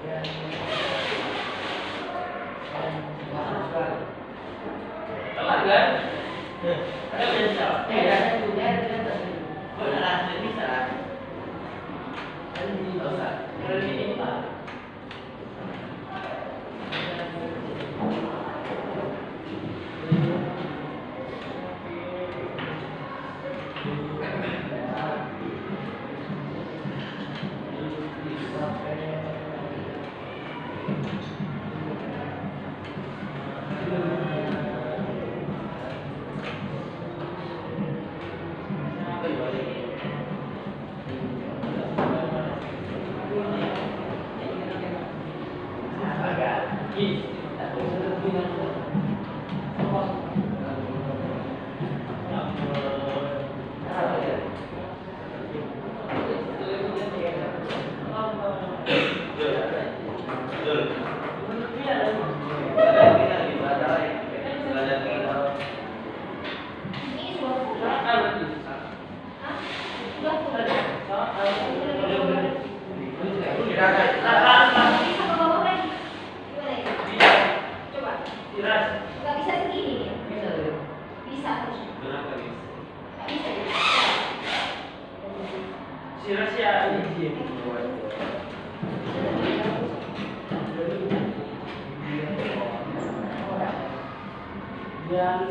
Telat kan? Ada bisa. Ada juga benar bisa. Ini dosa. Ini Pak.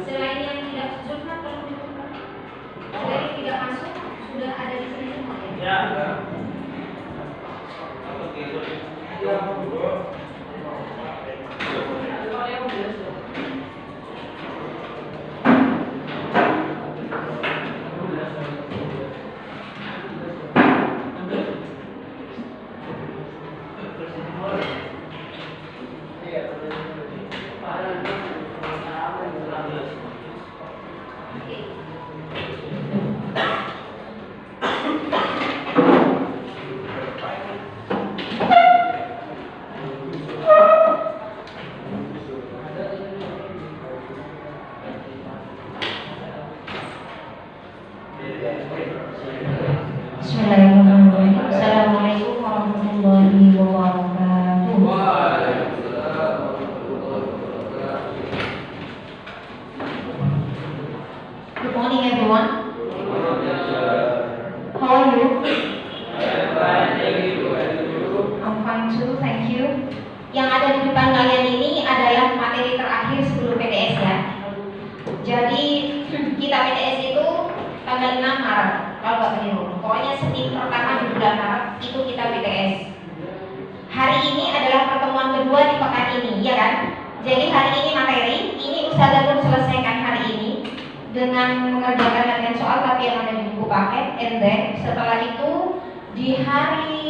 Selain yang tidak curhat perlu dibuka. Selain yang tidak masuk sudah ada di sini semua ya. Bismillahirrahmanirrahim. Assalamualaikum warahmatullahi wabarakatuh. Good morning everyone. How are you? I'm fine too, thank you. Yang ada di depan kalian ini adalah materi terakhir sebelum PTS ya. Jadi kita PTS itu tanggal 6 Maret kalau nggak keliru. Pokoknya Senin pertama di bulan Maret itu kita PTS. Hari ini adalah pertemuan kedua di pekan ini, ya kan? Jadi hari ini materi, ini Ustazah belum selesaikan hari ini dengan mengerjakan latihan soal tapi yang ada di buku paket. And then setelah itu di hari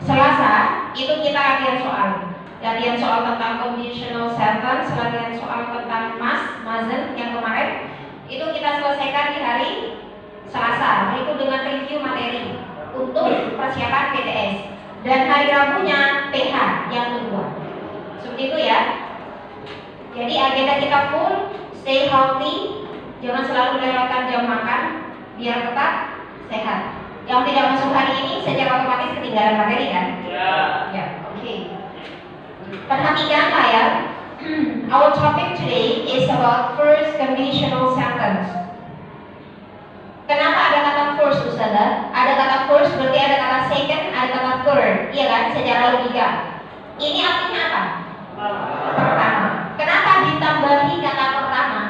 Selasa itu kita latihan soal tentang conditional sentence, latihan soal tentang mazen yang kemarin itu kita selesaikan di hari Selasa, itu dengan review materi untuk persiapan PTS. Dan hari Rabunya PH yang kedua. Seperti itu ya. Jadi agenda kita full, stay healthy, jangan selalu lewatkan jam makan biar tetap sehat. Yang tidak masuk hari ini secara otomatis ketinggalan materi kan? Ya, oke. Perhatikanlah ya. Our topic today is about first conditional sentence. Kenapa ada kata first, Ustazah? Ada kata first berarti ada kata second, ada kata third, iya kan? Secara logika. Ini artinya apa? Pertama. Kenapa ditambahi kata pertama?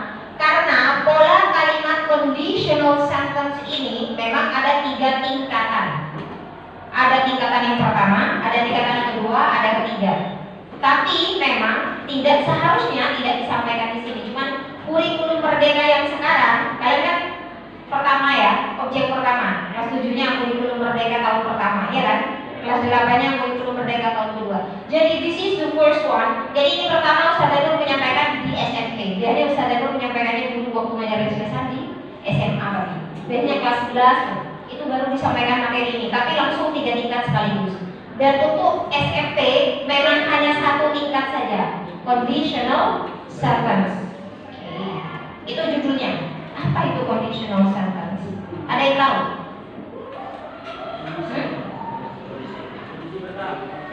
Karena pola kalimat conditional sentence ini memang ada 3 tingkatan. Ada tingkatan yang pertama, ada tingkatan yang kedua, ada ketiga. Tapi memang tidak seharusnya tidak disampaikan di sini. Cuman kurikulum merdeka yang sekarang, kalian kan pertama ya, objek pertama. Kelas 7-nya kurikulum merdeka tahun pertama, ya kan? Kelas 8-nya kurikulum merdeka tahun kedua. Jadi this is the first one. Jadi ini pertama Ustazah Nur menyampaikan di SMP. Jadi Ustazah Nur menyampaikannya dulu waktu mengajar spesial di SMA tadi. Biasanya kelas 11 itu baru disampaikan materi ini, tapi langsung 3 tingkat sekaligus. Dan untuk SMP memang hanya 1 tingkat saja, conditional sentence. Itu judulnya. Apa itu conditional sentence? Ada yang tahu?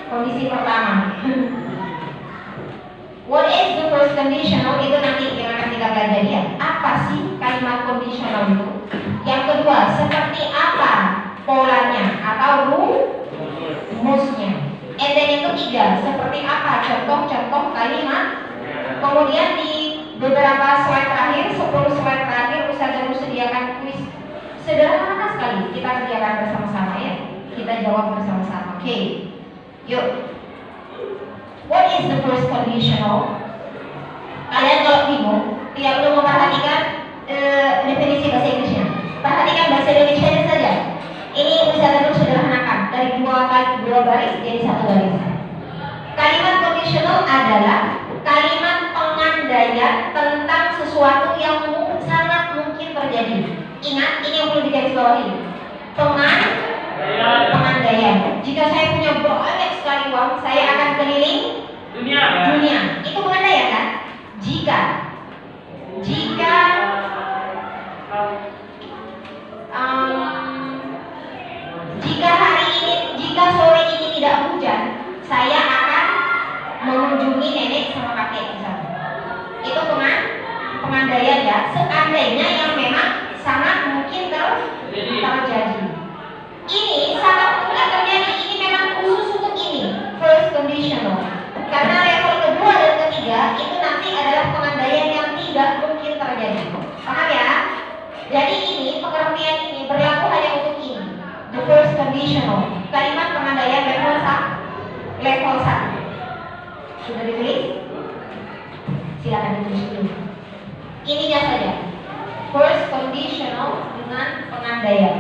Kondisi pertama. What is the first conditional? Itu nanti yang akan kita pelajari ya. Apa sih kalimat conditional itu? Yang kedua, seperti apa polanya atau rumusnya? And then yang ketiga, seperti apa contoh-contoh kalimat? Kemudian di beberapa slide terakhir, 10 slide terakhir, Ustazah sediakan kuis sederhana sekali. Kita kerjakan bersama-sama ya. Kita jawab bersama-sama. Oke. Yuk. What is the first conditional? Kalian kalau bingung, tidak perlu memperhatikan definisi bahasa Inggrisnya. Perhatikan bahasa Indonesia saja. Ini Ustazah sederhanakan dari dua baris jadi satu baris. Kalimat conditional adalah kalimat pengandaian tentang sesuatu yang sangat mungkin terjadi. Ingat, ini yang perlu digarisbawahi. Pengandaian. Jika saya punya banyak sekali uang, saya akan keliling dunia. Itu pengandaian kan? Jika sore ini tidak hujan, saya akan mengunjungi nenek sama kakek misalnya. Itu pengandaian ya. Seandainya yang memang sangat mungkin terjadi. Ini sangat mungkin terjadi. Ini memang khusus untuk ini. First conditional. Karena level kedua dan ketiga itu nanti adalah pengandaian yang tidak mungkin terjadi. Paham ya? Jadi ini pengertian ini berlaku hanya untuk ini. The first conditional. Kalimat pengandaian level 1. Sudah ditulis? Silakan ditulis dulu. Ininya saja. First conditional dengan pengandaian.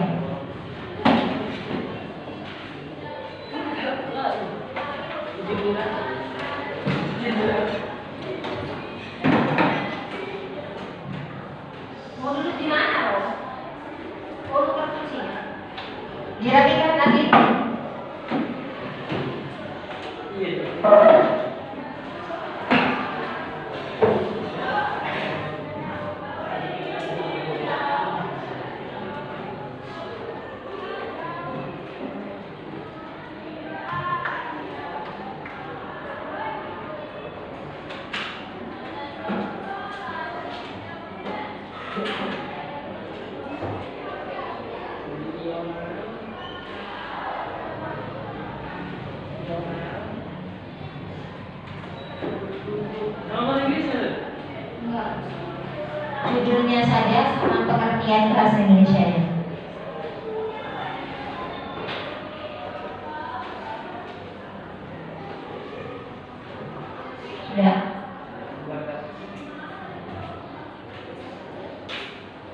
Mau duduk di mana, Ros? Oh, tukar kursi. Dirapikan lagi. Judulnya saja sama pengertian bahasa Indonesia-nya. Sudah?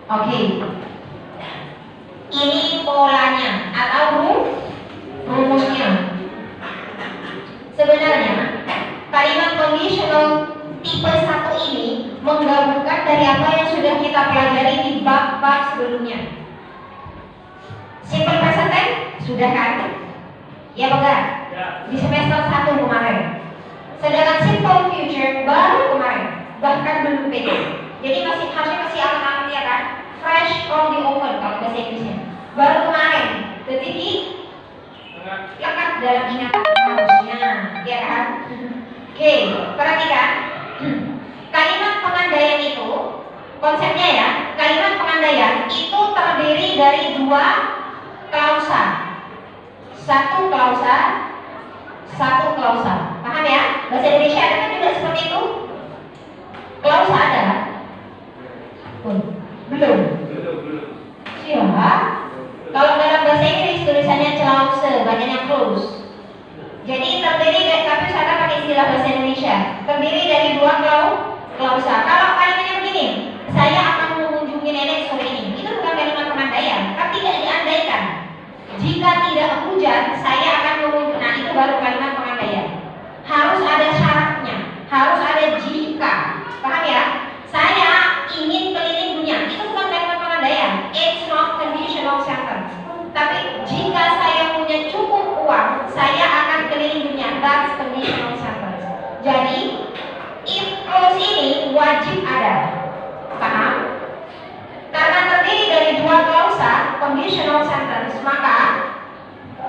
Oke. Ini polanya atau rumusnya. Sebenarnya kalimat conditional tipe 1 ini menggabungkan dari apa yang sudah kita pelajari di bab-bab sebelumnya. Simple present tense sudah kan? Ya bukan? Di semester 1 kemarin. Sedangkan simple future baru kemarin, bahkan belum PD. Jadi harusnya masih anget-anget ya kan? Fresh from the oven kalau bahasa Inggrisnya. Baru kemarin, jadi lekat dalam ingatan harusnya, ya kan? Oke, perhatikan. Kalimat pengandaian itu, konsepnya ya, kalimat pengandaian itu terdiri dari 2 klausa. 1 klausa, 1 klausa. Paham ya? Bahasa Indonesia ada kan juga seperti itu? Klausa ada? Belum. Siapa? Kalau dalam bahasa Inggris tulisannya clause, bacanya close. Jadi terdiri dari, tapi saya pakai istilah bahasa Indonesia, terdiri dari 2 klausa. Kalau kalimatnya begini, saya akan mengunjungi nenek sore ini, itu bukan kalimat pengandaian, tapi tidak diandaikan. Jika tidak hujan, saya akan mengunjungi. Nah, itu baru kalimat pengandaian. Harus ada syaratnya, harus ada jika. Paham ya? Saya ingin keliling dunia, itu bukan kalimat pengandaian. It's not conditional sentence. Tapi jika saya punya cukup uang, saya akan keliling dunia. That's conditional sentence. Jadi if clause ini wajib ada. Paham? Karena terdiri dari 2 klausa conditional sentence, maka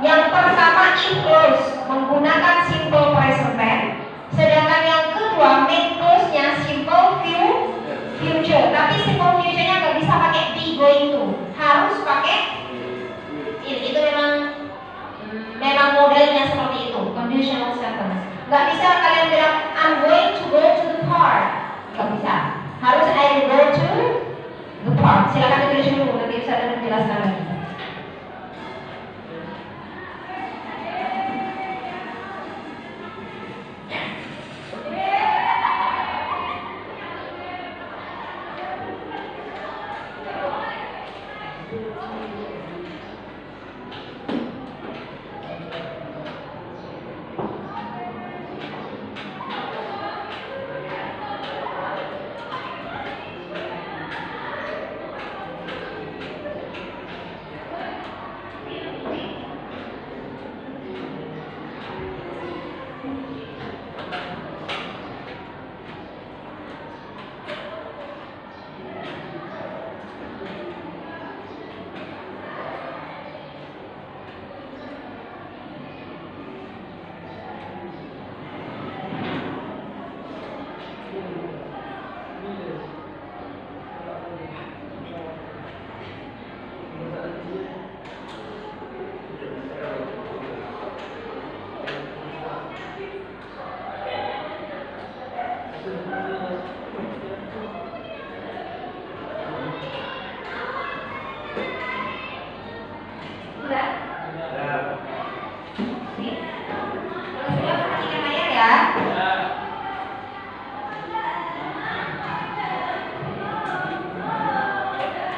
yang pertama if clause menggunakan conditional sentence. Gak bisa kalian bilang I'm going to go to the park. Gak bisa. Harus I will go to the park. Silakan ditulis dulu, nanti bisa ada menjelaskan lagi.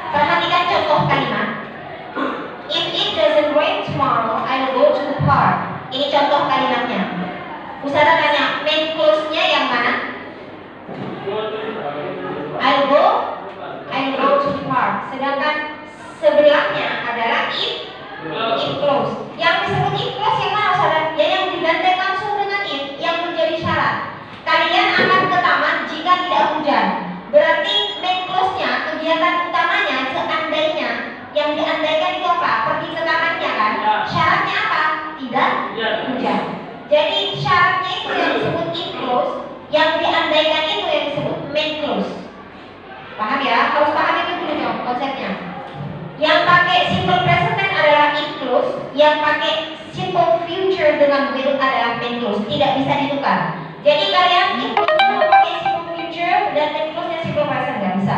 Perhatikan contoh kalimat. If it doesn't rain tomorrow, I will go to the park. Ini contoh kalimatnya. Ustazah tanya, main clause-nya yang mana? I will go to the park. Sedangkan sebelahnya adalah if clause. Yang disebut if clause yang mana, Ustazah? Yang digandeng langsung dengan if, yang menjadi syarat. Kalian akan ke taman jika tidak hujan. Berarti main clause-nya, kegiatan utamanya seandainya, yang diandaikan itu apa? Pergi ke tamannya kan? Syaratnya apa? Tidak hujan. Jadi syaratnya itu yang disebut if clause, yang diandaikan itu yang disebut main clause. Paham ya? Harus paham itu dulu dong konsepnya. Yang pakai simple present tense adalah if clause, yang pakai simple future dengan will adalah main clause. Tidak bisa ditukar. Jadi kalian if clause mau pakai simple future dan main clause-nya simple present nggak bisa.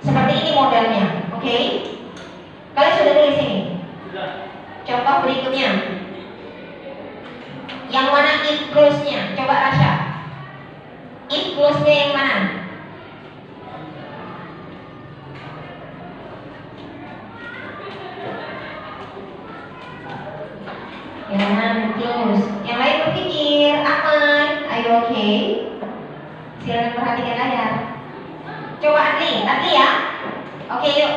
Seperti ini modelnya, oke? Kalian sudah tulis ini? Contoh berikutnya. Yang mana if clause-nya? Coba Rasya. If clause-nya yang mana? Jangan close. Yang lain berpikir, aman, ayo oke. Silakan perhatikan layar. Coba Adli ya. Oke yuk.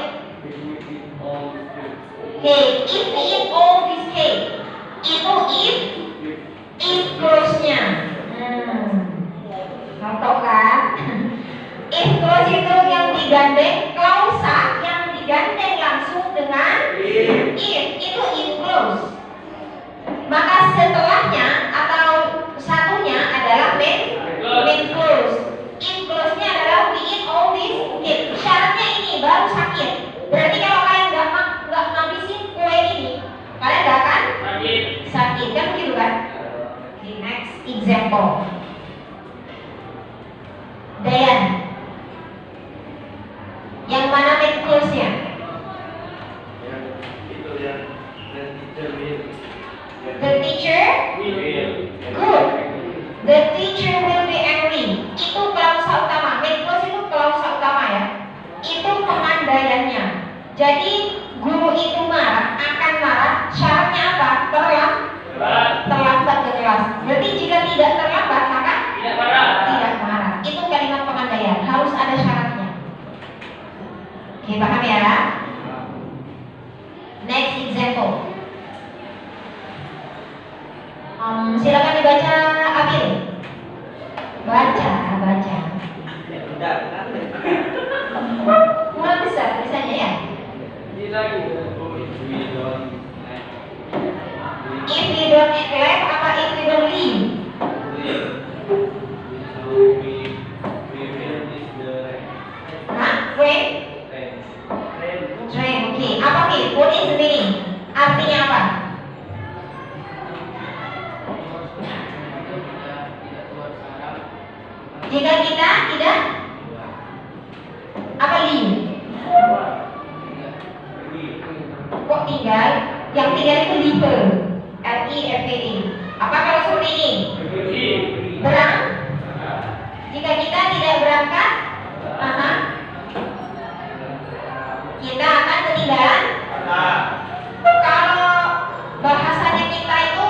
Hey, if we eat all this cake, itu if clause-nya. Contoh kan? If clause itu yang digandeng, klausa yang digandeng langsung dengan if, itu if clause. Maka setelahnya atau satunya adalah main clause. If clause-nya adalah we eat all this cake. Syaratnya ini baru sakit. Berarti kalau kalian nggak ngabisin kue ini, kalian nggak akan sakit kan begitu kan? Okay, next example. Dayan, yang mana main clause-nya? The teacher good. The teacher will be angry. Itu klausa utama. Main clause itu klausa utama ya. Itu pengandaiannya. Jadi guru itu akan marah. Syaratnya apa? Terlambat ke kelas. Berarti jika tidak terlambat maka tidak marah. Itu kalimat pengandaian. Harus ada syaratnya. Oke, paham ya? Next example. Silakan dibaca Abil. Baca. Kurang besar tulisannya ya. If we don't neglect apa if we don't leave? Rain? Rain, oke. Apa oke? What is the meaning? Artinya apa? Jika kita tidak apa live? Kok tinggal? Yang tinggal itu live. L-I-F-E. Apa kalau seperti ini? Jika kita tidak berangkat, kita akan ketinggalan. Kalau bahasanya kita itu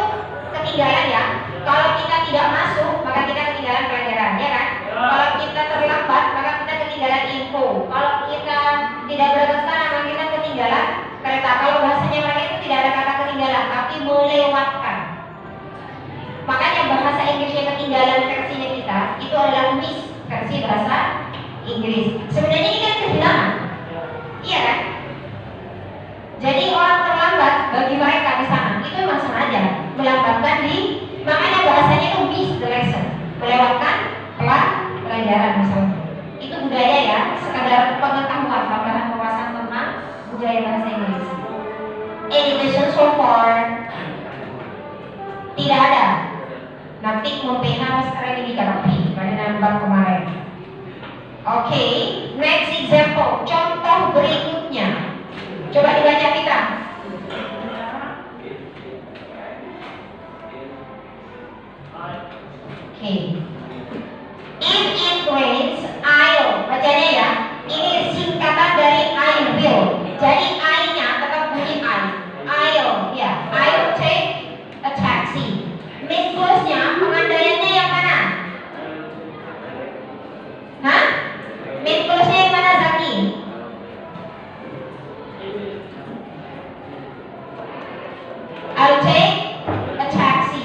ketinggalan ya. Kalau kita tidak masuk, maka kita ketinggalan pelajaran, ya kan? Kalau kita terlambat, maka kita ketinggalan info. Kalau kita tidak berangkat sekarang, maka kita ketinggalan kereta. Kalau bahasanya mereka itu tidak ada kata ketinggalan, tapi melewatkan. Makanya bahasa Inggrisnya ketinggalan versinya kita itu adalah miss versi bahasa Inggris. Sebenarnya ini kan kehilangan, iya kan? Jadi orang terlambat bagi mereka di sana itu memang sengaja melambatkan makanya bahasanya itu miss the lesson, melewatkan pelajaran misalnya. Itu budaya ya, sekadar pengetahuan, tambahan wawasan tentang budaya bahasa Inggris. Education so far tidak ada. Nanti mau pena sekarang ini karapi pada nambah kemarin. Oke, next example, contoh berikutnya. Coba dibaca kita. Oke. If it rains, I'll. Bacanya ya. Ini singkatan dari I will. Jadi I-nya tetap bunyi I. I'll, ya. I'll take a taxi. Main goals-nya, pengandaiannya yang mana? Hah? Main goals-nya yang mana, Zaki? I'll take a taxi.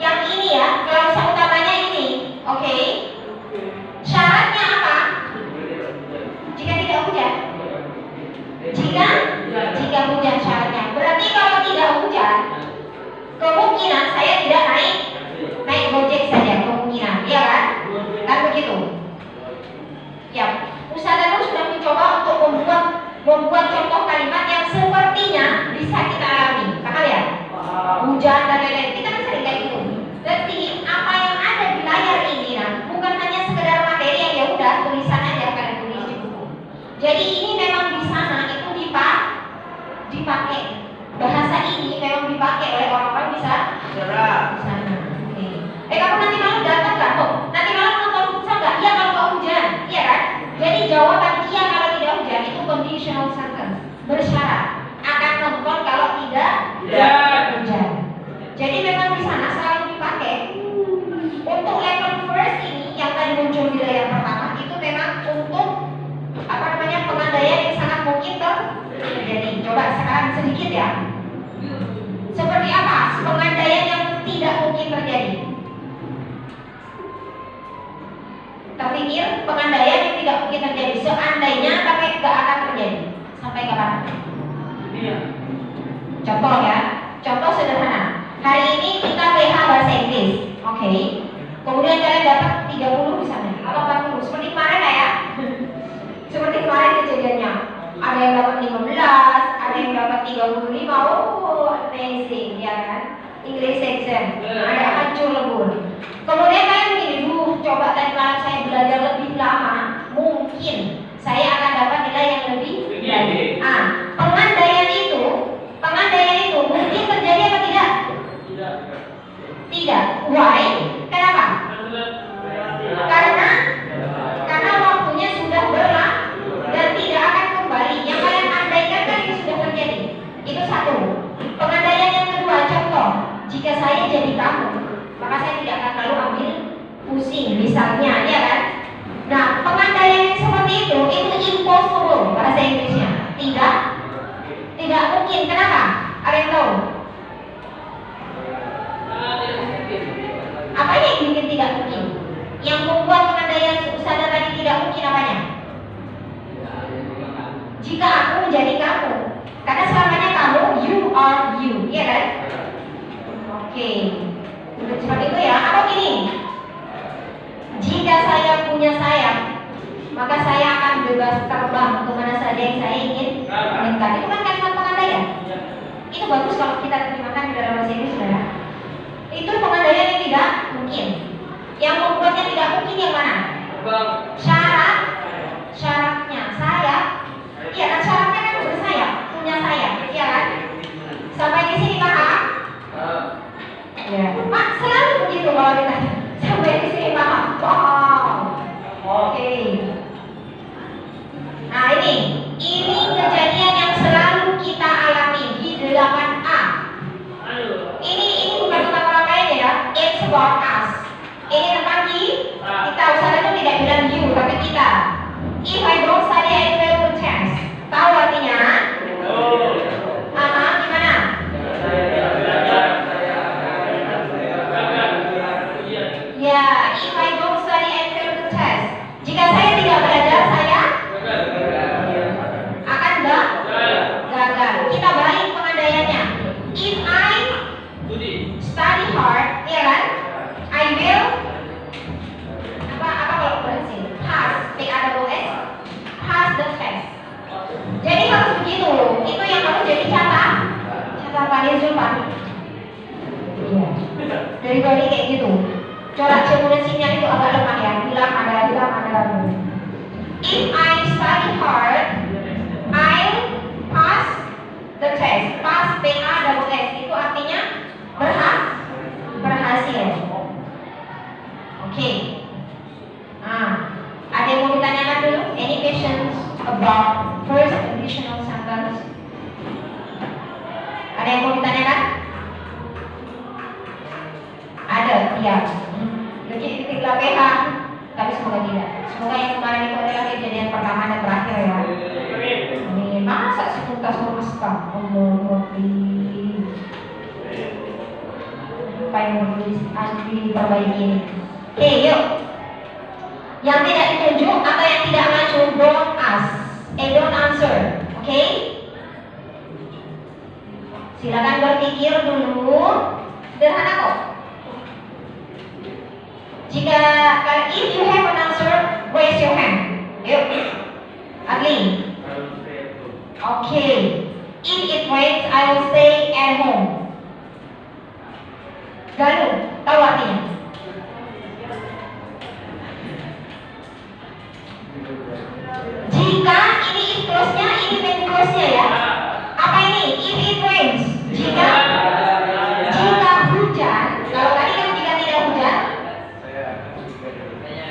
Yang ini ya, klausa utamanya ini. Oke. Syaratnya apa? Jika tidak hujan. Jika hujan syaratnya. Berarti kalau tidak hujan, kemungkinan saya tidak naik Gojek saja, kemungkinan, iya kan? Kan begitu. Ya, Ustazah Nur sudah mencoba untuk membuat contoh kalimat yang sepertinya bisa kita alami. Kakak lihat, hujan dan lain-lain, kita kan sering kayak gitu. Jadi apa yang ada di layar ini, bukan hanya sekedar materi yang ya udah tulisan aja kalian tulis di buku. Jadi ini memang di sana itu dipakai. Bahasa ini memang dipakai oleh orang-orang bisa di sana. Oke. Kamu nanti malam datang nggak? Nanti malam nonton futsal nggak? Iya kalau nggak hujan, iya kan? Jadi jawaban iya kalau tidak hujan itu conditional sentence, bersyarat akan nonton kalau tidak hujan. Jadi memang di sana selalu dipakai. Untuk level first ini yang tadi muncul di layar pertama itu memang untuk pengandaian yang sangat mungkin terjadi. Coba sekarang sedikit ya. Seperti apa pengandaian yang tidak mungkin terjadi? Terpikir pengandaian yang tidak mungkin terjadi. Seandainya tapi nggak akan terjadi. Sampai kapan? Contoh ya. Contoh sederhana. Hari ini kita PH bahasa Inggris. Oke. Kemudian kalian dapat 30 misalnya atau 40. Seperti kemarin ya. Seperti kemarin kejadiannya. Ada yang dapat 15, ada yang dapat 35. Oh, amazing, ya kan? English exam. Ada hancur lebur. Kemudian kalian begini, coba tadi malam saya belajar lebih lama, mungkin saya akan dapat nilai yang lebih baik. Pengandaian itu mungkin terjadi apa tidak? Tidak. Why? Kenapa? Karena waktunya sudah berlalu dan tidak akan kembali. Yang kalian andaikan kan itu sudah terjadi. Itu satu. Pengandaian yang kedua, contoh, jika saya jadi kamu, maka saya tidak akan lalu ambil pusing, misalnya, ya kan? Nah, pengandaian yang seperti itu impossible bahasa Inggrisnya. Tidak mungkin. Kenapa? Ada yang tahu? Apanya yang bikin tidak mungkin? Yang membuat pengandaian Ustazah tadi tidak mungkin apanya? Jika aku menjadi kamu, karena selamanya kamu, you are you, ya kan? Oke, seperti itu ya. Atau gini, jika saya punya sayap, maka saya akan bebas terbang kemana saja yang saya inginkan. Itu kan kalimat pengandaian. Itu bagus kalau kita terjemahkan di dalam bahasa Inggris, saudara. Itu pengandaian yang tidak mungkin. Yang membuatnya tidak mungkin yang mana? Syaratnya sayap. Iya kan syaratnya kan bersayap, punya sayap, iya kan? Sampai di sini paham? Ya. Pak selalu begitu kalau ditanya. Sampai di sini paham? Wow. Oke. Nah ini kejadian yang selalu kita alami di 8A. Ini bukan tentang orang lain ya. It's about us. Ini tentang kita. Ustaz itu tidak bilang you, tapi kita. If I don't study, I fail the test. Tahu artinya? Gimana? Ya, if I don't study, I fail the test. Jika saya tidak belajar, saya akan gagal. Kita balik pengandaiannya. If I study hard, ya kan? I will apa kalau berhasil? Pass, PASS, pass the test. Jadi harus begitu. Itu yang harus jadi catatan Zulfan. Iya. Dari tadi kayak gitu. Corak cemurasinya itu agak lemah ya. Hilang ada. If I study hard, I'll pass the test. Pass, PASS itu artinya berhasil. Oke. Ada yang mau ditanyakan dulu? Any questions about first conditional sentence? Ada yang mau ditanyakan? Ada, iya. Jadi titik PH, tapi semoga tidak. Semoga yang kemarin itu adalah kejadian pertama dan terakhir ya. Ini masa sepuntas memasukkan apa yang diperbaiki ini. Oke, yuk. Yang tidak ditunjuk atau yang tidak maju, don't ask, don't answer. Oke? Silakan berpikir dulu. Sederhana kok. If you have an answer, raise your hand. Yuk. Adli. Okay. If it rains, I will stay at home. Galuh, tahu artinya? Jika ini if close-nya, ini main close-nya ya. Apa ini? If it rains. Jika hujan. Kalau tadi kan jika tidak hujan.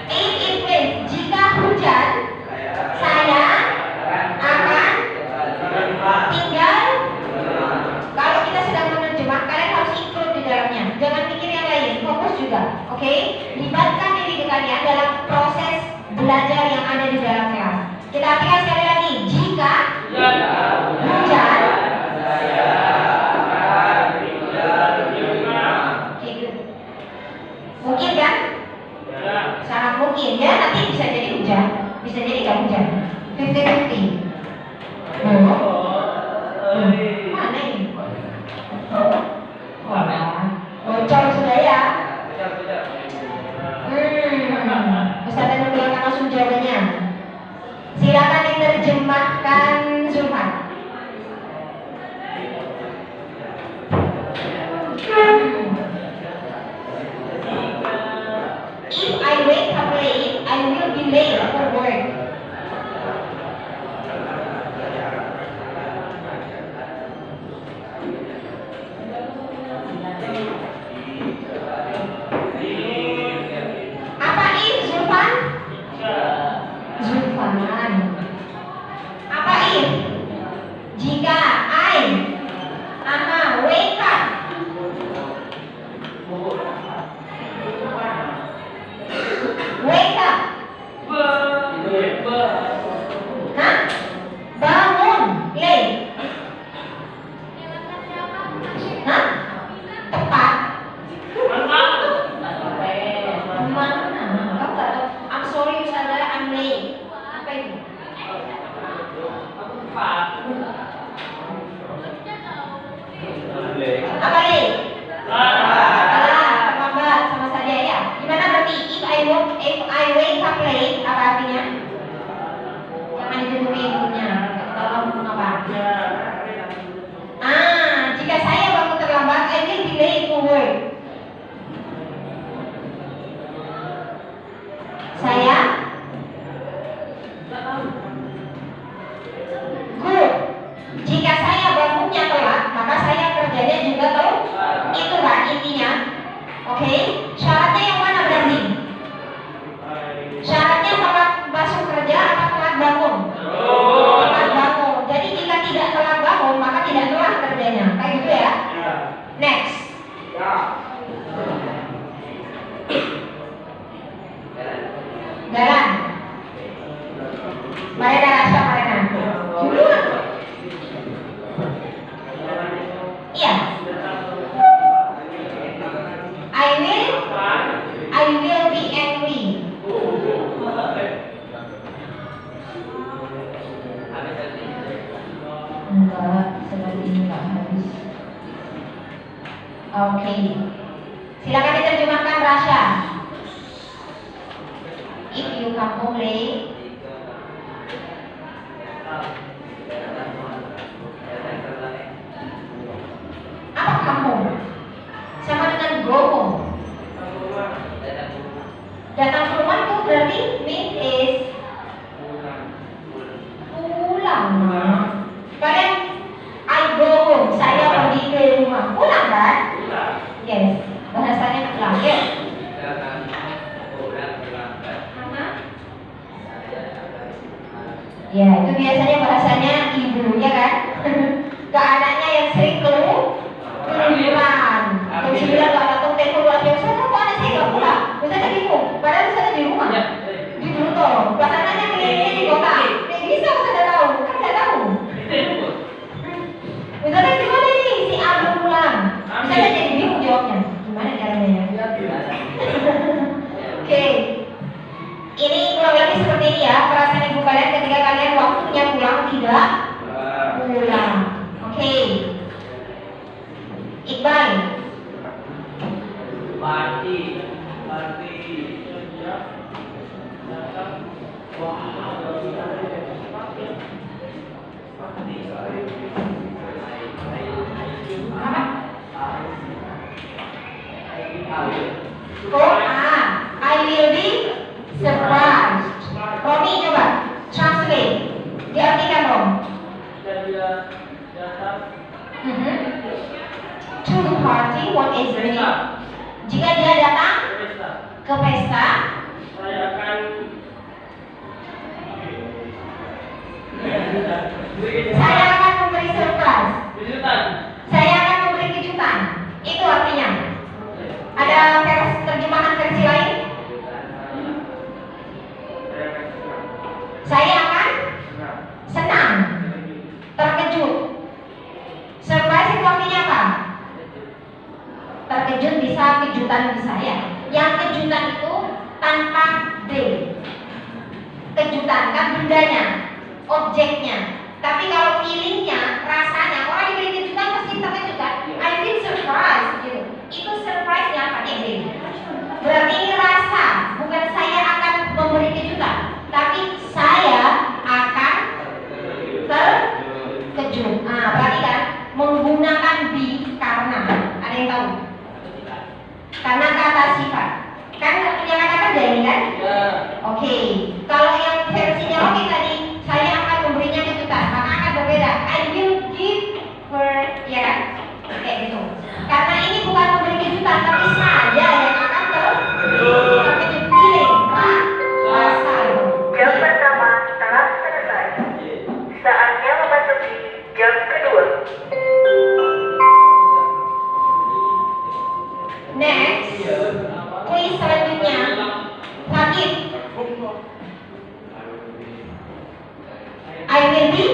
If it rains. Jika hujan, saya akan tinggal. Kalau kita sedang menerjemah, kalian harus include di dalamnya. Jangan pikir yang lain, fokus juga. Oke? Libatkan diri kalian dalam proses belajar yang ada di dalam kelas. Kita artikan sekali lagi. Jika hujan, mungkin kan? Sangat mungkin ya. Nanti bisa jadi hujan, bisa jadi nggak hujan. 50-50. Mana ini? Bocor sudah ya. Ustaz yang langsung jawabannya. Silakan diterjemahkan Zulfan. If I wake up late, I will be late for work. Apa if Zulfan? Zulfan. Apa if? Oke, syaratnya yang mana berarti? Syaratnya telat masuk kerja atau telat bangun? Telat bangun. Jadi jika tidak telat bangun, maka tidak telat kerjanya. Kayak gitu ya? Next. Jalan. Marena Rasha, Marena. Duluan. Iya. I will be angry. Enggak, seperti ini enggak habis. Oke. Silakan diterjemahkan Rasha. If you come home late, apa come home? Sama dengan go home. Datang ke rumah itu berarti mean is pulang. Kalian I go home, saya pergi ke rumah. Pulang kan? Yes, bahasanya pulang. Yes. Ya, itu biasanya bahasanya ibu, ya kan? Ke anaknya yang sering keluyuran. Jam 9 gak datang telepon lagi. Saya kok anak saya gak pulang? Misalnya bingung, padahal saya di rumah. Di Bruto, pas anaknya keliling di kota. Kayak bisa saya tahu, kan gak tahu. Misalnya gimana ini si A belum pulang? Misalnya jadi bingung jawabnya. Gimana caranya ya? Oke. Ini kurang lebih seperti ini ya, perasaan ibu kalian ketika kalian waktunya pulang tidak pulang. Oke. Iqbal. Party. I will be surprised. Romi coba translate. Diartikan dong. To the party, what is the meaning? Jika dia datang ke pesta, saya akan memberi surprise. Saya akan memberi kejutan. Itu artinya. Ada terjemahan versi lain? Saya akan senang, terkejut. Surprise itu artinya apa? Terkejut bisa, kejutan bisa ya. Yang kejutan itu tanpa D. Kejutan kan bendanya, objeknya. Tapi kalau feelingnya, rasanya, orang diberi kejutan pasti terkejut kan? I feel surprised gitu. Itu surprise-nya apa? D. Berarti ini rasa, bukan saya akan memberi kejutan, tapi saya akan terkejut. Nah, berarti kan menggunakan be karena. Ada yang tahu? Karena kata sifat. Kan punya kata kerja ini kan? Oke. Kalau yang versinya Rocky tadi, saya akan memberinya kejutan, maka akan berbeda. I will give her, ya kan? Kayak gitu. Karena ini bukan memberi kejutan, tapi saya yang akan terkejut. Feeling, rasa. Jam pertama telah selesai. Saatnya memasuki jam kedua. Next, kuis selanjutnya. Sakit. I will be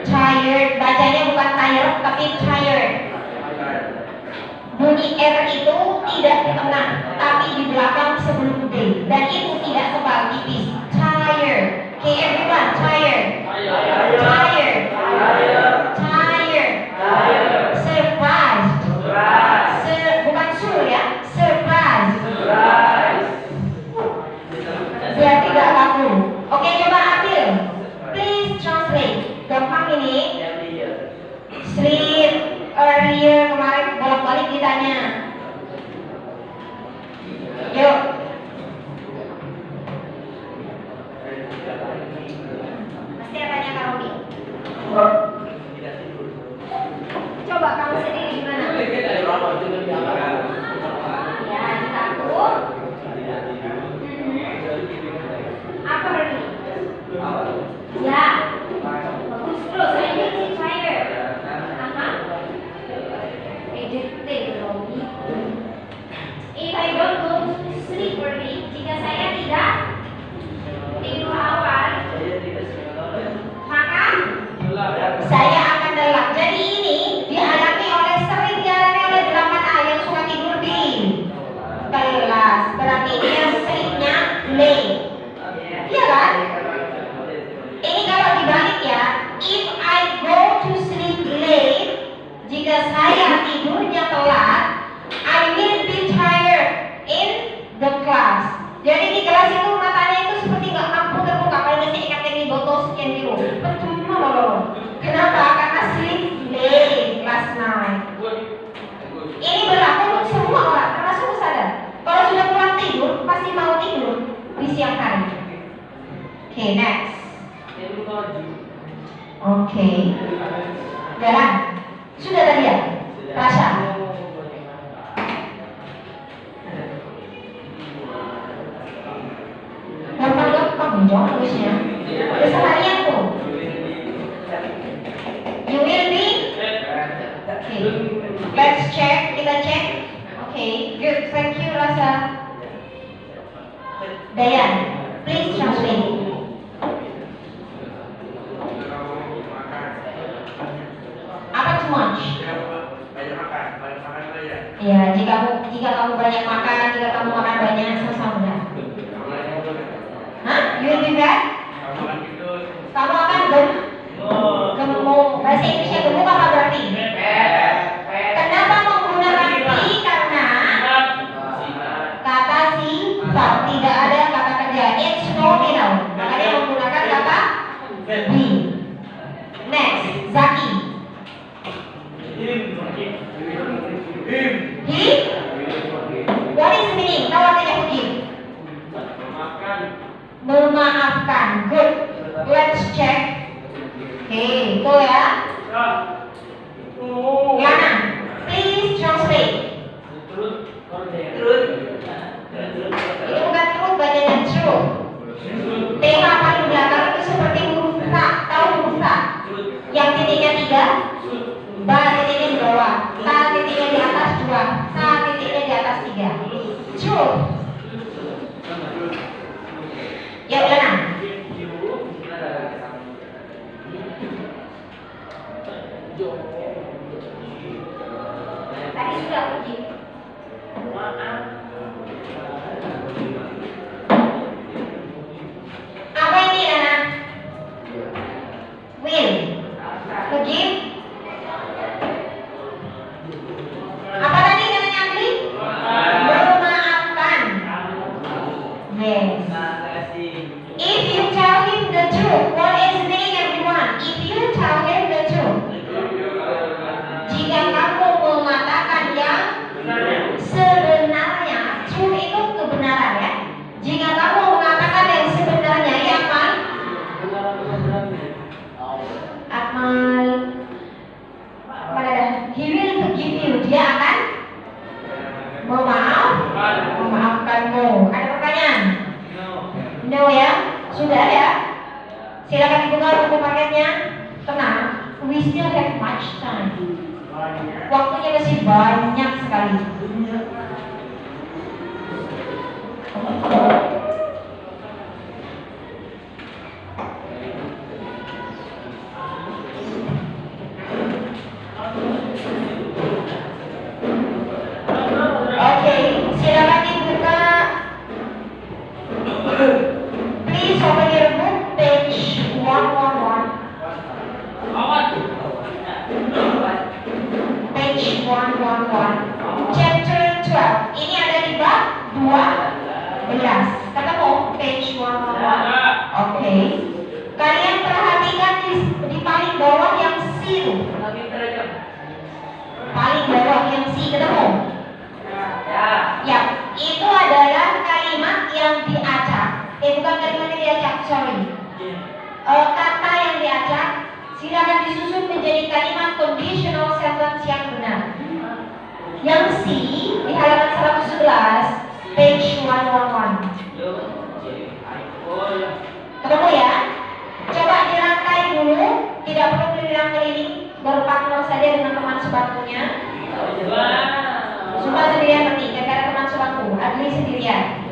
tired. Bacanya bukan tired, tapi tired. Bunyi R itu tidak di tengah, tapi di belakang sebelum D. Dan itu tidak tebal, tipis. Tired. Okay, everyone, tired. Tired. Tired. Surprised. Bukan sur ya, surprise. Berarti gak kaku. Oke, coba ambil. Please translate. Gampang ini. Sleep earlier, kemarin bolak-balik ditanya. Yuk. Pasti tanya Kak Robi. Coba kamu sendiri gimana? Ya. Okay, next. Okay. Jalan. Sudah tadi ya? Rasa. Gampang-gampang dong tulisnya. Udah seharian tuh. You will be. Okay. Let's check. Kita cek. Okay. Good. Thank you, Rasa. Dayan, please translate. Apa too much? Ya, jika kamu banyak makan, jika kamu makan banyak, sama benar. Hah? You will be bad? Kamu akan gemuk. Bahasa Inggrisnya gemuk apa berarti? Kenapa menggunakan be? Karena kata sifat, tidak ada kata kerja. It's nominal. Makanya menggunakan kata be. Next, Zaki. He? What is the meaning? Tahu artinya forgive? Memaafkan. Good. Let's check. Okay, itu ya. Lana, please translate. Itu bukan truth, bacanya truth. TH paling belakang itu seperti huruf T. Tahu huruf T? Yang titiknya 3, ba titiknya di bawah, ta titiknya di atas 2, sa titiknya di atas 3. Truth. Yuk, Lana. Tadi sudah pergi. Apa ini, Lana? Will. Forgive. Apa tadi katanya Angli? Memaafkan. Yes. If you tell him the truth, what is the meaning, everyone? If you tell him the truth, jika kamu mengatakan yang sebenarnya, truth itu kebenaran ya. Jika kamu mengatakan yang sebenarnya, ya Akmal? Akmal, mana dah? He will forgive you. Dia akan memaafkanmu. Ada pertanyaan? No ya? Sudah ya? Silakan dibuka buku paketnya. Tenang, we still have much time. Waktunya masih banyak sekali. Oke, silakan dibuka. Please open your book, page 111. Page 111. Chapter 12. Ini ada di bab 12. Ketemu page 111. Oke. Kalian perhatikan di paling bawah yang C itu. Paling bawah yang C, ketemu? Ya, itu adalah kalimat yang diacak. Bukan kalimat yang diacak, sorry. Kata yang diacak silakan disusun menjadi kalimat conditional sentence yang benar. Yang C di halaman 111, page 111. Ketemu ya? Coba dirangkai dulu, tidak perlu keliling-keliling, berpartner saja dengan teman sebangkunya. Sumpah sendirian penting, gak ada teman sebangku, Adli sendirian.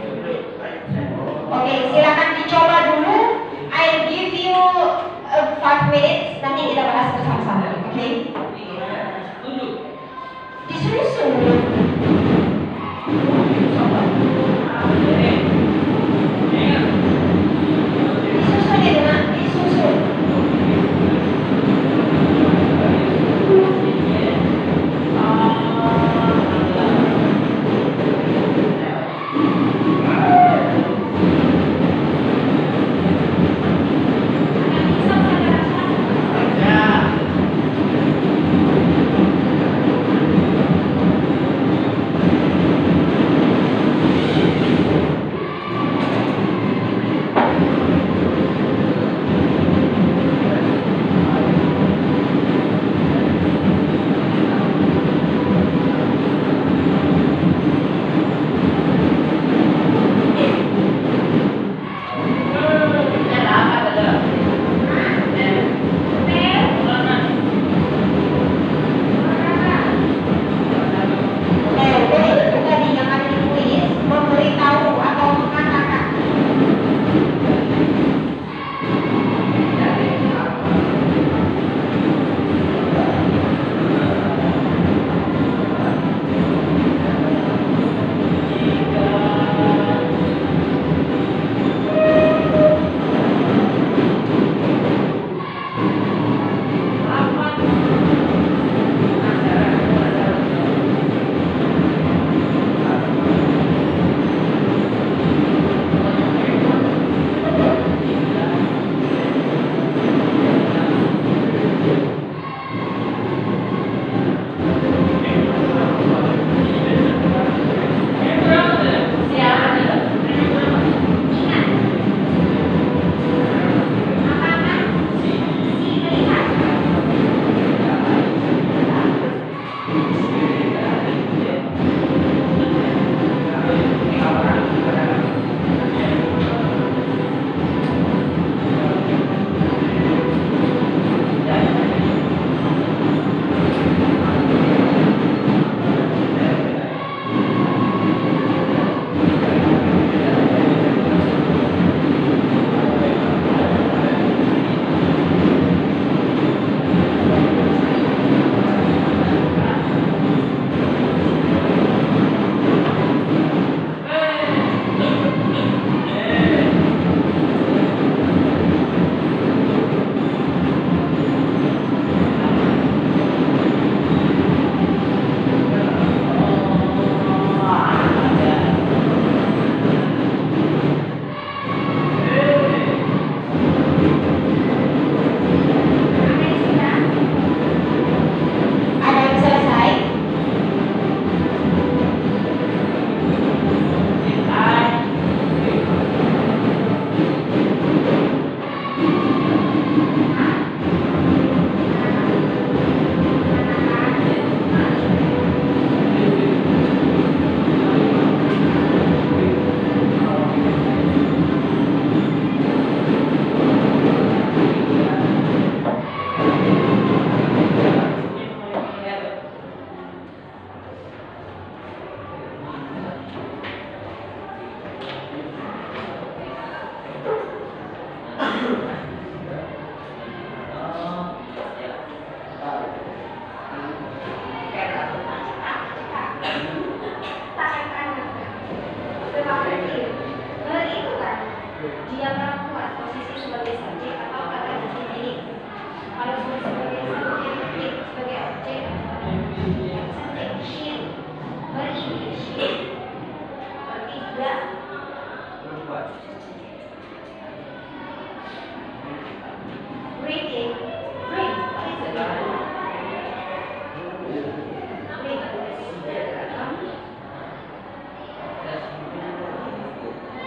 Oke, silakan dicoba dulu. I'll give you 5 minutes, nanti kita bahas bersama-sama, oke? Disusun.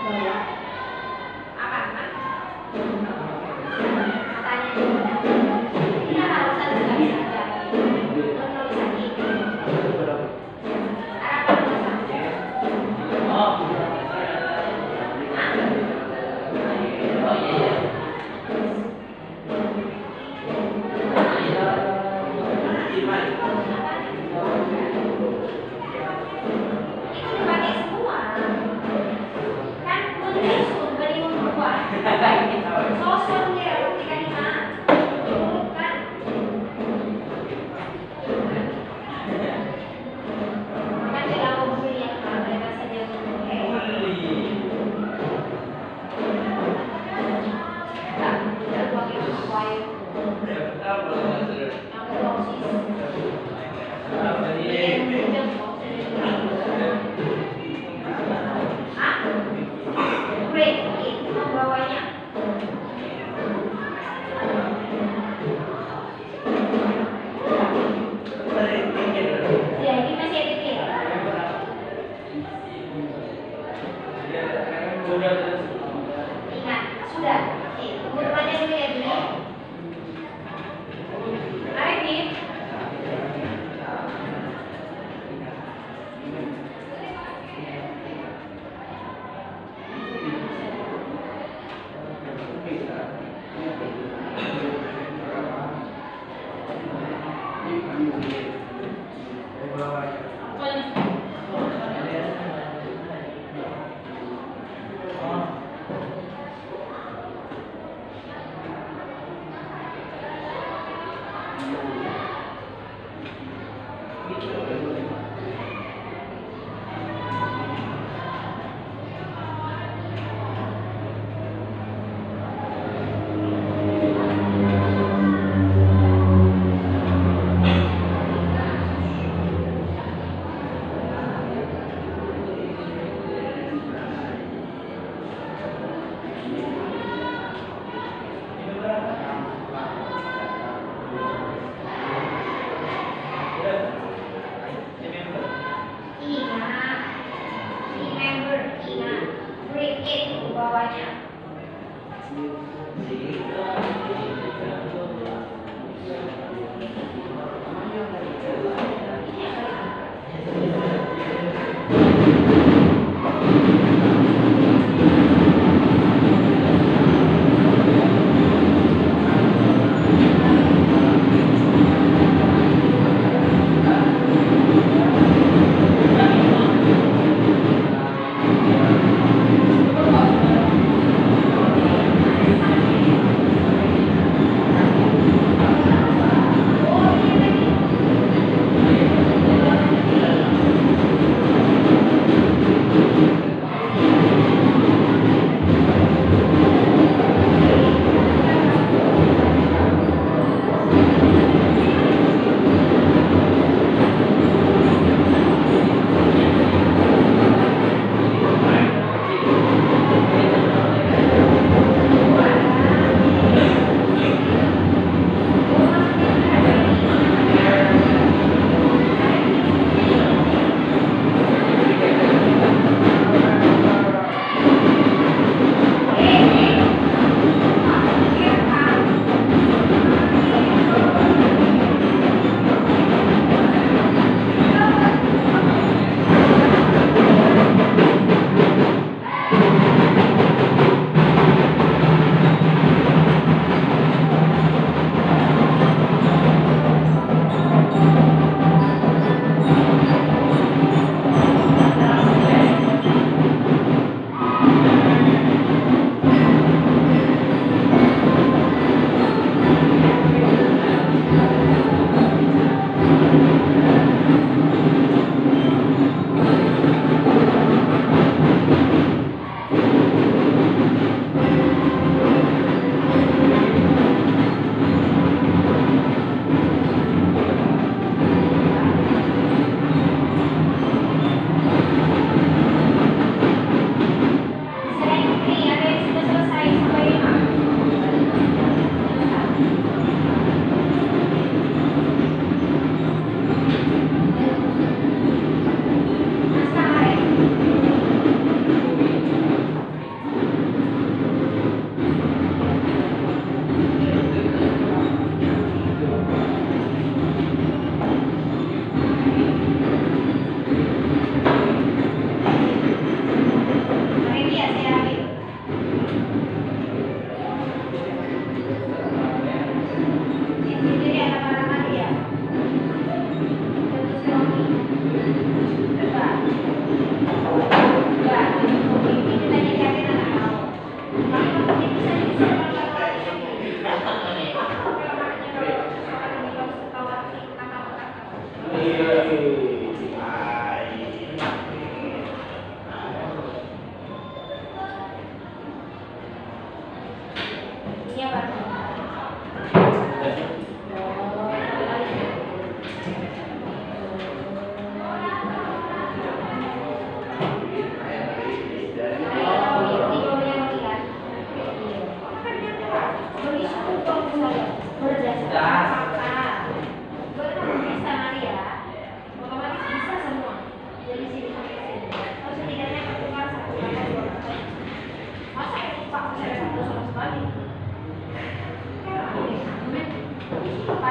Bawah. Apa kan? Matanya juga. Ini harus ada sekali saja. Menulisan ini. Arah penulisan. Oh. Oh iya iya. Itu dipakai semua. Kan menyusun, beri membuat. Sosok dia ketika kan. Kan dia mau beli yang mereka saja boleh. Tak, tidak pakai sesuai. Yang kedua Great, itu membawanya. Ya, ini masih edit. Ingat, sudah. Kemudiannya dulu ya dulu. Arifin.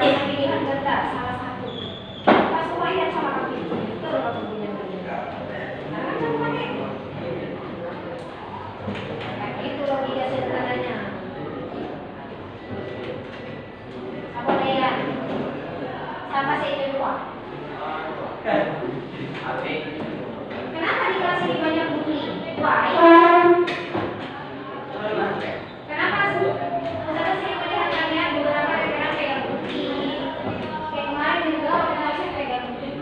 Ada pilihan ganda salah satu. Pas mulai yang sama kaki. Itu loh punya ganda. Karena kan pakai. Kayak itu logika sederhananya. Apa ya? Sama saya kedua. Kenapa di kelas ini banyak bully? Why? Kenapa sih? Karena saya melihatnya beberapa rekan pegang putih. Kayak kemarin juga rekan saya pegang putih.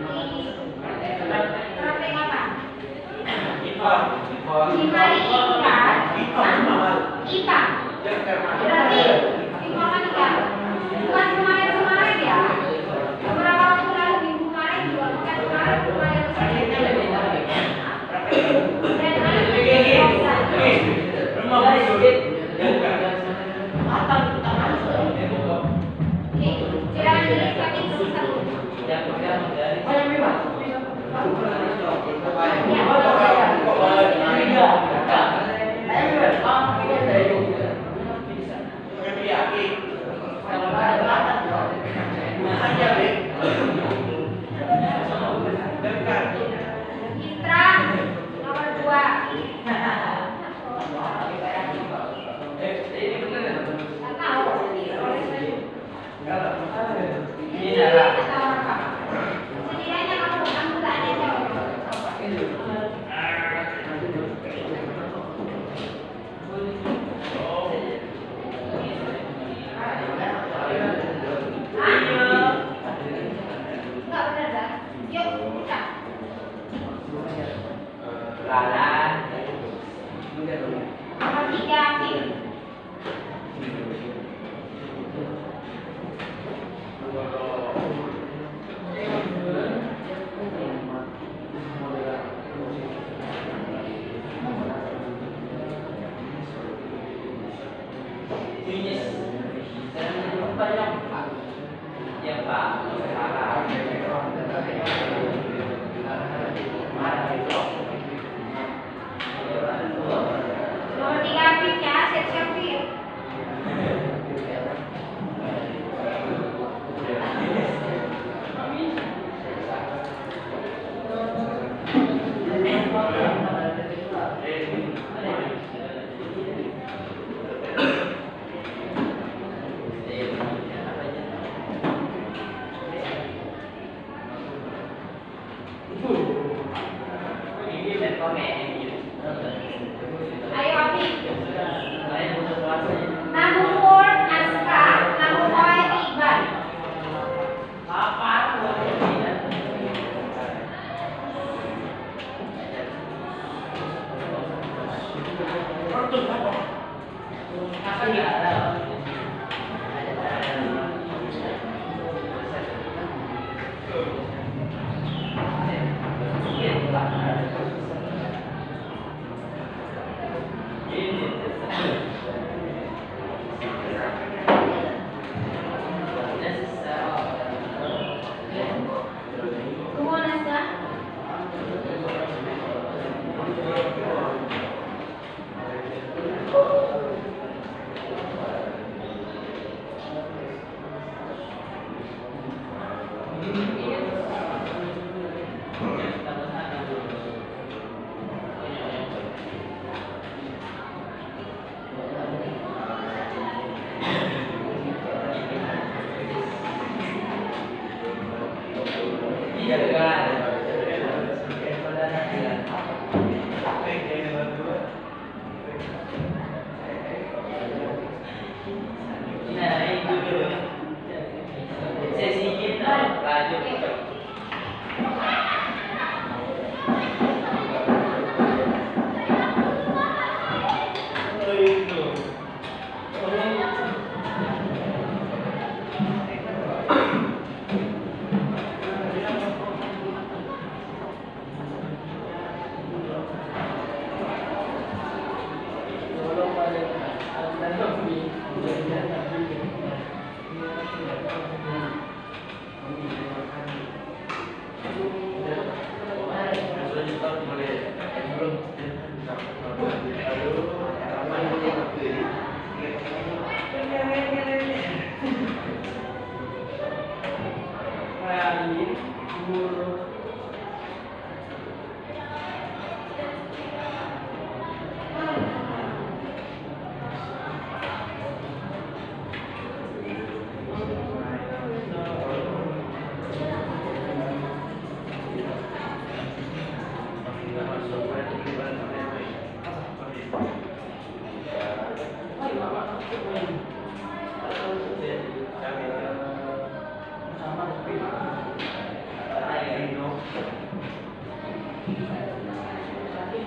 Pernah pegang apa? IPA IPA. Berarti informatika. Bukan kemarin ya. Beberapa waktu lalu minggu kemarin juga bukan kemarin saya. Dan nomor 3 fit ya, siap-siap fit. Ayo Api. Number 4 Aska, number 5 Iqbal. Come on Aska.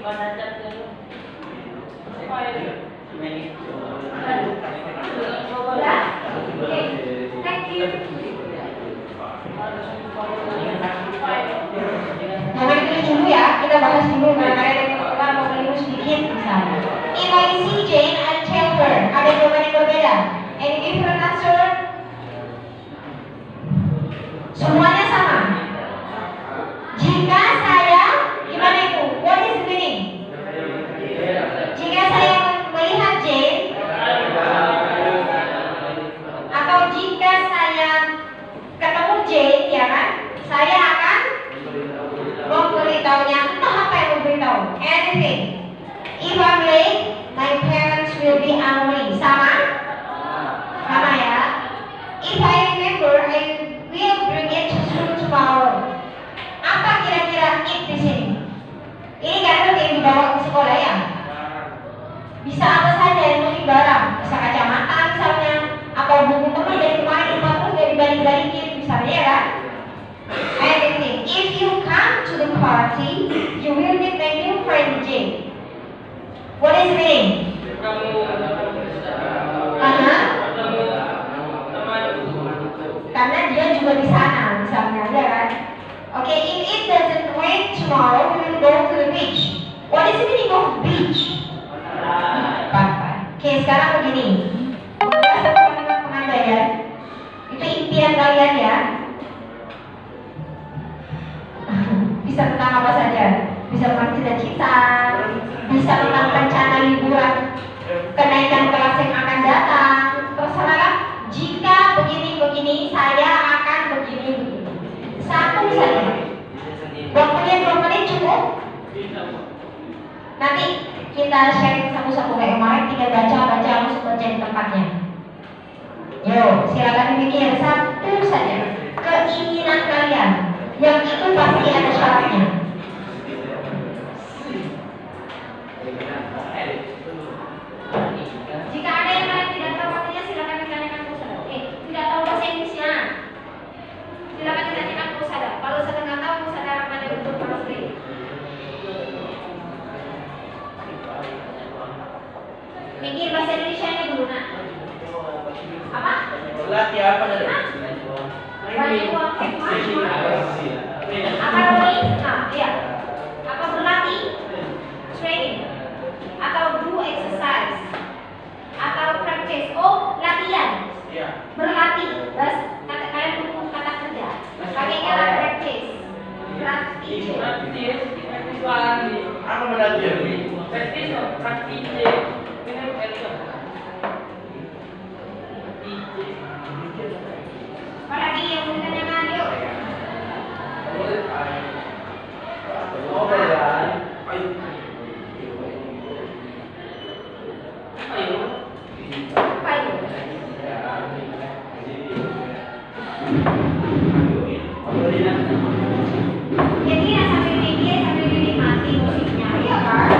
Ya? Oke. Thank you. Jangan ditulis dulu ya, kita bahas dulu karena kalian yang mau keliru sedikit misalnya. If I see Jane, I tell her. Ada jawaban yang berbeda. Any different answer? Semuanya sama. Jika saya, gimana itu? What is the meaning? Jika saya melihat Jane, atau jika saya ketemu Jane, ya kan? Saya akan memberitahunya. Entah apa yang memberitahu. Anything. If I'm late, my parents will be angry. Sama? Sama ya. If I remember, I will bring it to school tomorrow. Apa kira-kira it di sini? Ini kan yang dibawa ke sekolah ya. Bisa apa saja yang penting barang. Bisa kacamata misalnya, atau buku teman dari kemarin lupa terus dari balik-balikin misalnya ya kan. Anything. If you come to the party, you will meet my new friend Jane. What is the meaning? Karena dia juga di sana misalnya ya kan. Okay, if it doesn't rain tomorrow, we will go to the beach. What is the meaning of beach? Pantai. Oke, sekarang begini. Pengandaian. Itu impian kalian ya. Bisa tentang apa saja. Bisa tentang cita-cita, bisa tentang rencana liburan, kenaikan kelas yang akan datang. Terserah. Jika begini-begini, saya akan begini-begini. Satu saja. Waktunya 2 menit cukup. Nanti kita share satu-satu kayak kemarin, tinggal baca langsung baca di tempatnya. Yo, silakan dipikir satu saja keinginan kalian. Yang itu pasti ada syaratnya. Jika ada yang lain tidak tahu artinya, silakan ditanyakan ke saya. Tidak tahu bahasa Inggrisnya, silakan ditanyakan ke saya. Kalau saya nggak tahu, saya harap ada untuk translate. Mikir bahasa Indonesia-nya dulu nak. Apa? Berlatih apa tadi? Apa namanya? Nah, iya. Apa berlatih? Training. Atau do exercise. Atau practice. Oh, latihan. Berlatih. Terus kalian butuh kata kerja. Pakai kata practice. Practice. Apa berlatih? Apalagi yang mau ditanyakan, yuk. Apa itu? Jadi ya sambil mikir sambil dinikmati musiknya, ya kan?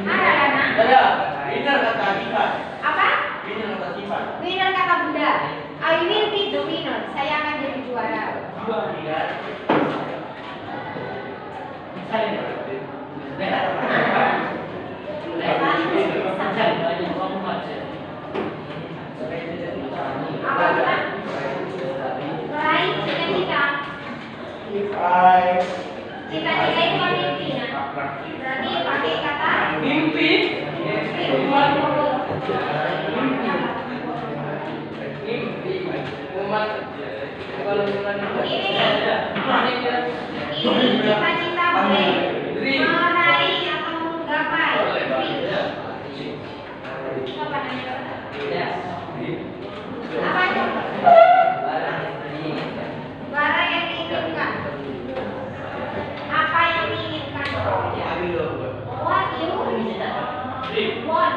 Ada Lana? Ada. Winner kata sifat. Apa? Winner kata sifat. Winner kata bunda. I will be the winner. Saya akan jadi juara. Iya. Apa Bunda? Meraih cita-cita. Cita-cita itu kan mimpi, nah. Berarti pakai kata Mimpi. Ini cita-cita boleh meraih atau menggapai. Apa namanya? Apa itu? Barang yang diinginkan. Apa yang diinginkan? What you want?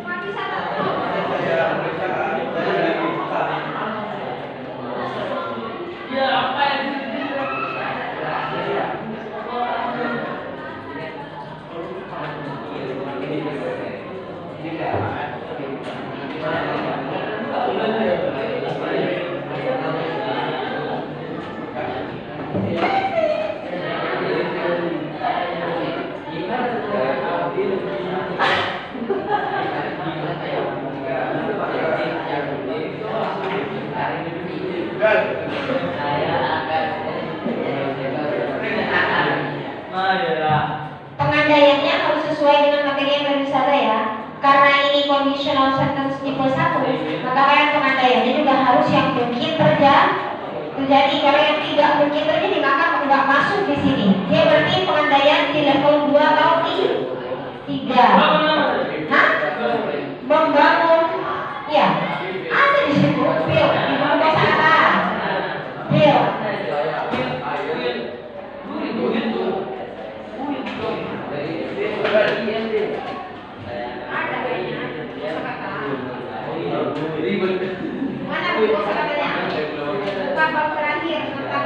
Mati satu. Pengandaiannya harus sesuai dengan materi yang tadi saya ya. Karena ini conditional sentence tipe 1, maka kayak pengandaiannya juga harus yang mungkin terjadi. Kalau yang tidak mungkin terjadi maka nggak masuk di sini. Dia berarti pengandaian di level 2 atau 3. Hah? Membangun. Ya. Ada di situ. Build. Di bawah kosakata. Build. Ada kayaknya kosakata. Mana buku kosakatanya? Buka bab terakhir tentang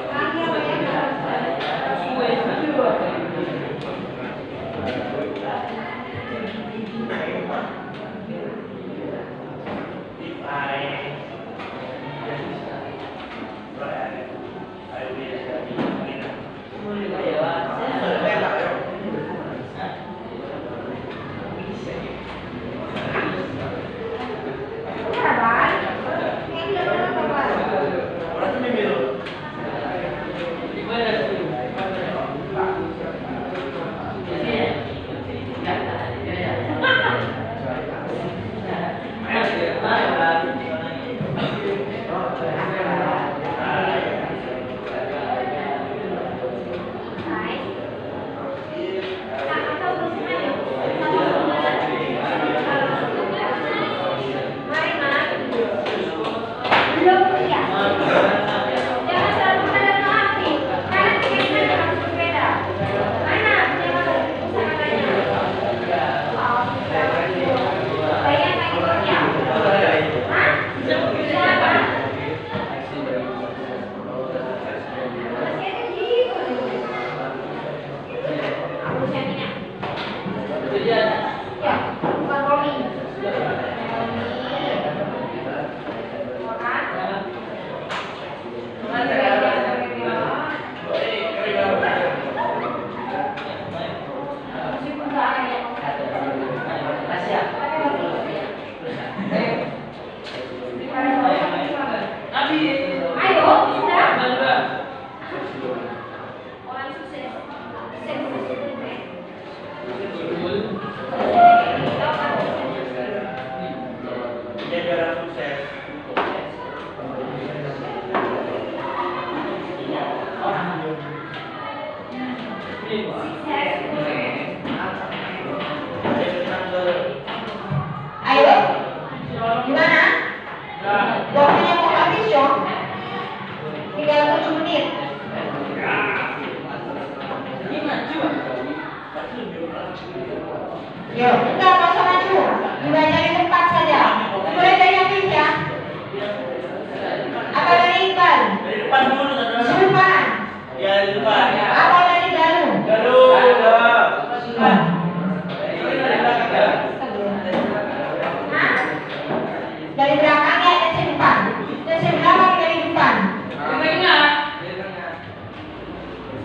terakhir ya. Ayo, gimana? Waktunya mau habis dong. Tinggal 7 menit. Yuk, enggak usah maju. Dibaca di tempat saja. Mulai dari Afif ya. Apa dari Iqbal? Dari depan dulu, saudara. Zulfan. Ya, dari depan. Apa dari Galuh? Galuh. Zulfan. Dari belakang ya. Hah? Dari belakang ya dan depan. Dan sebelah dari depan.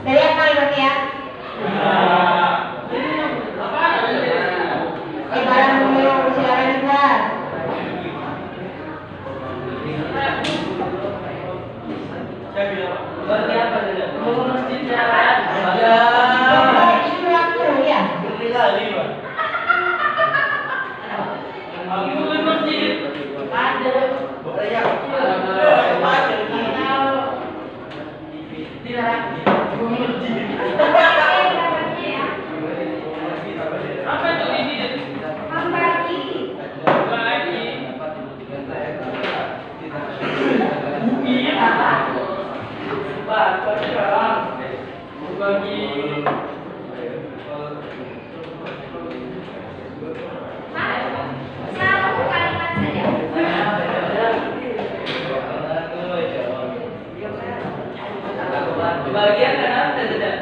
Dari Akmal berarti ya. Barang dulu, silakan Iqbal. Saya bilang, berarti apa saja? Mau masjid ya. Itu waktu ya. Beri kali, Pak. Mau masjid. Ada. Ya. Tidak. Apa itu ini? Membagi. Satu kalimat saja. Bagian kanan tidak.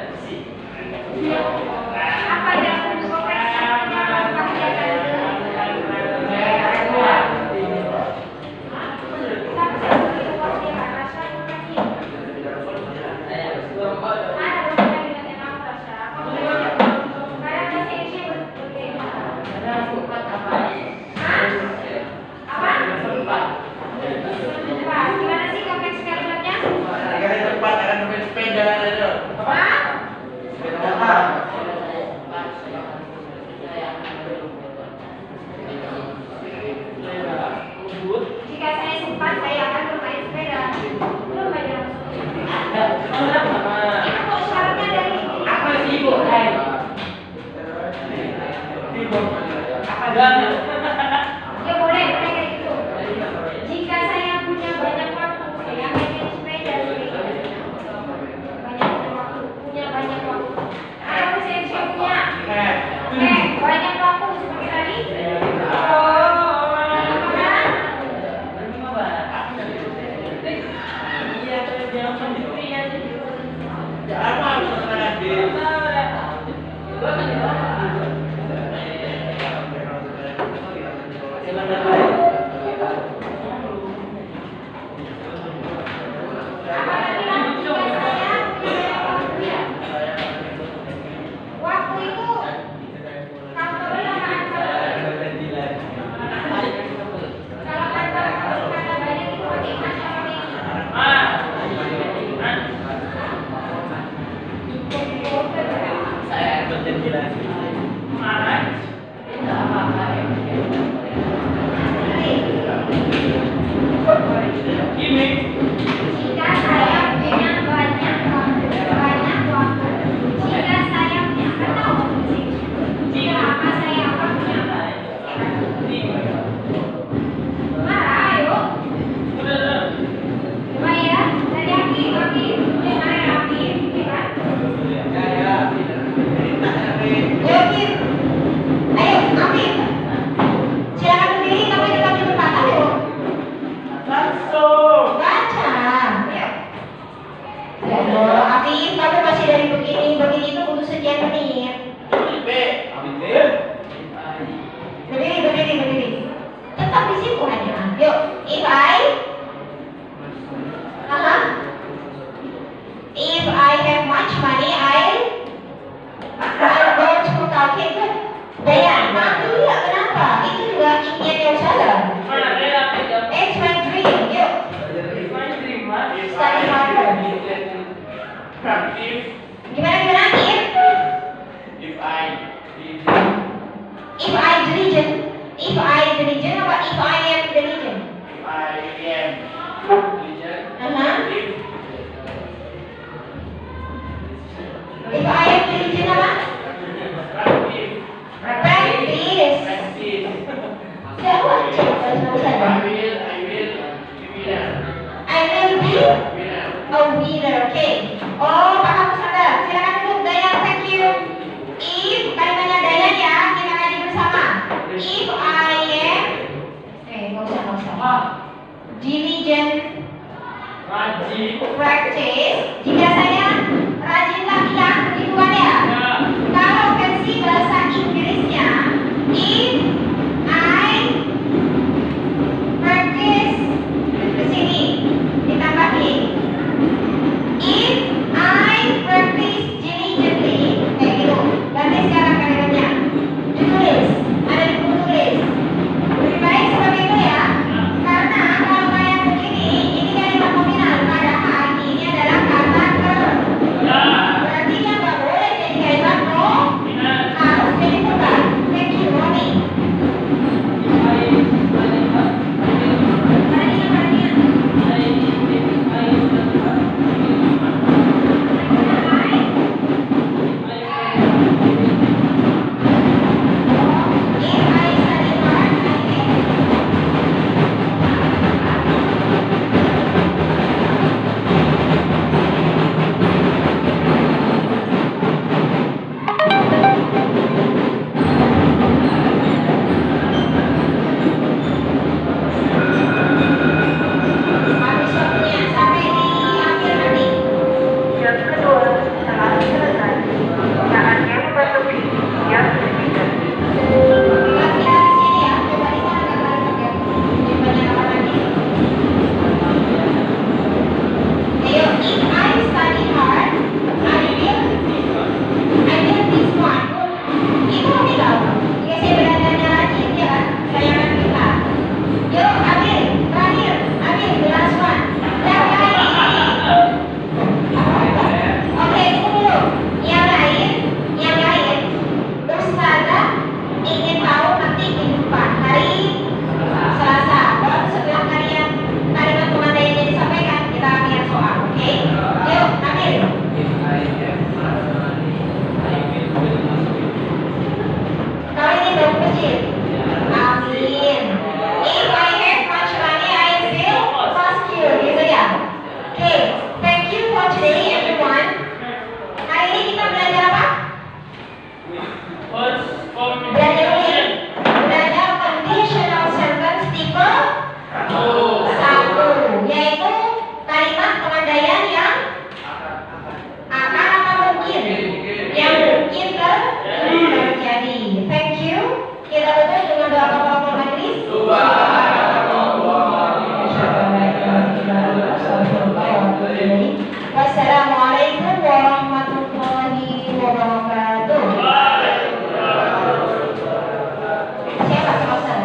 Apa yang gimana sih kompleks kalimatnya? Dari tempat akan bersepeda saja. Apa? Jika saya sempat, saya akan bermain sepeda. Belum aja itu kok syaratnya dari Apa sibuk, hai? Sibuk. Apa jangan? ya boleh kayak gitu. Jika saya punya banyak waktu, saya main sepeda banyak waktu, punya banyak waktu. Apa saya punya? Banyak waktu seperti tadi. Waktu itu kalau kata banyak itu pakai macam Saya berjadilah. Ini. jika saya punya banyak waktu, jika saya punya atau jika apa saya akan punya marah ayo coba ya dari api ya kan ayo api silakan berdiri tapi tetap di tempat ayo Langsung. baca ya Allah api kamu masih dari begini itu butuh sekian menit. Berdiri. Tetap di situ hanya. Yuk, if I have much money, I'll go to Tokyo. Good. Dayan, iya kenapa? Itu juga impian yang salah. It's my dream. Yuk, study harder. Gimana? If I diligent apa if I am diligent? I Diligent Rajin. practice. Jika saya rajinlah bilang begitu kan ya? Kalau versi bahasa Inggrisnya, if I practice, ke sini ditambahin. If I practice diligently, kayak gitu. Ganti sekarang kalimatnya. Ditulis, ada di buku tulis. Lebih baik seperti itu ya. Karena kalau kayak begini, ini kalimat nominal. Padahal ini adalah kata verb. Berarti yang nggak boleh jadi kalimat nominal, harus jadi verb. Thank you, Roni. Habis waktunya sampai di akhir nanti. Jam kedua telah selesai. Saatnya memasuki jam ketiga. Kelas kita di sini ya. Coba di sana gambar ya. Jawabannya apa nanti? Ayo, if I study hard, I will this one. Itu nominal. Jika saya belajarnya rajin, ya kan? Sayangan kita. Yuk, ambil. Terakhir. Ambil the last one. Yang lain. Oke, tunggu dulu. Yang lain. Ustazah ingin tahu nanti minggu depan hari Selasa. Baru setelah kalian kalimat pengandaiannya disampaikan, kita lihat soal. Oke? Yuk, ambil. Kalau ini baru kecil. Amin. If I have much money, I will ask you. Gitu ya. Oke, thank you for today everyone. Hari ini kita belajar apa? First Belajar ulang. Belajar conditional sentence tipe 1, yaitu kalimat pengandaian yang akan apa mungkin, yang mungkin terjadi. Thank you. Kita tutup dengan doa kafaratul majlis. Wassalamualaikum warahmatullahi wabarakatuh. Siapa selesai?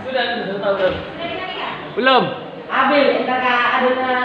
Sudah tahu belum? Belum. Ambil, entar aduna